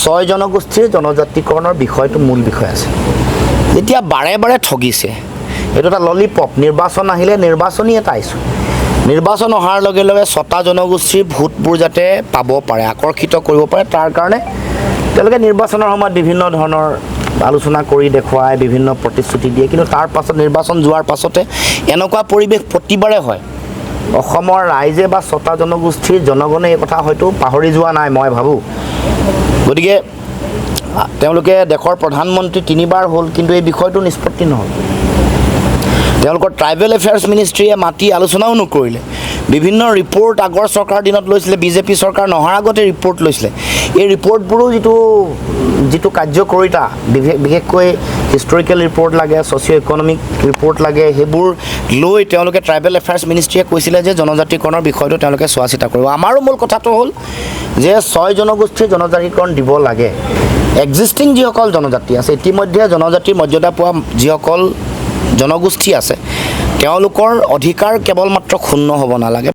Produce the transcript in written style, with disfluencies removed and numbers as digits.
ছয় জনগোষ্ঠীৰ জনজাতিকৰণৰ বিষয়টো মূল বিষয় আছে এতিয়া বাৰে বাৰে ঠগিছে এইটো এটা ললিপপ নিৰ্বাচন আহিলে নিৰ্বাচনী এটা ইছ্যু নিৰ্বাচন অহাৰ লগে লগে ছটা জনগোষ্ঠীৰ ভোটবোৰ যাতে পাব পাৰে আকৰ্ষিত কৰিব পাৰে তাৰ কাৰণে তেওঁলোকে নিৰ্বাচনৰ সময়ত বিভিন্ন ধৰণৰ আলোচনা কৰি দেখুৱায় বিভিন্ন প্ৰতিশ্ৰুতি দিয়ে কিন্তু তাৰ পাছত নিৰ্বাচন যোৱাৰ পাছতে এনেকুৱা পৰিৱেশ প্ৰতিবাৰে হয় অসমৰ ৰাইজে বা ছটা জনগোষ্ঠীৰ জনগণে এই কথা হয়তো পাহৰি যোৱা নাই মই ভাবোঁ গতিকে তেওঁলোকে দেশৰ প্ৰধানমন্ত্ৰী তিনিবাৰ হ'ল কিন্তু এই বিষয়টো নিষ্পত্তি নহ'ল তেওঁলোকৰ ট্ৰাইবেল এফেয়াৰ্ছ মিনিষ্ট্ৰীয়ে মাতি আলোচনাও নকৰিলে বিভিন্ন ৰিপৰ্ট আগৰ চৰকাৰৰ দিনত লৈছিলে বিজেপি চৰকাৰ নহাৰ আগতে ৰিপৰ্ট লৈছিলে এই ৰিপৰ্টবোৰো যিটো কাৰ্যকৰিতা বিশেষকৈ হিষ্টৰিকেল ৰিপৰ্ট লাগে ছ'চিঅ' ইকনমিক ৰিপৰ্ট লাগে সেইবোৰ লৈ তেওঁলোকে ট্ৰাইবেল এফেয়াৰ্ছ মিনিষ্ট্ৰীয়ে কৈছিলে যে জনজাতিকৰণৰ বিষয়টো তেওঁলোকে চোৱা চিতা কৰিব আমাৰো মূল কথাটো হ'ল যে ছয় জনগোষ্ঠীৰ জনজাতিকৰণ দিব লাগে এক্সিষ্টিং যিসকল জনজাতি আছে ইতিমধ্যে জনজাতিৰ মৰ্যাদা পোৱা যিসকল জনগোষ্ঠী আছে তেওঁলোকৰ অধিকাৰ কেৱল মাত্ৰ ক্ষুণ্ণ হ'ব নালাগে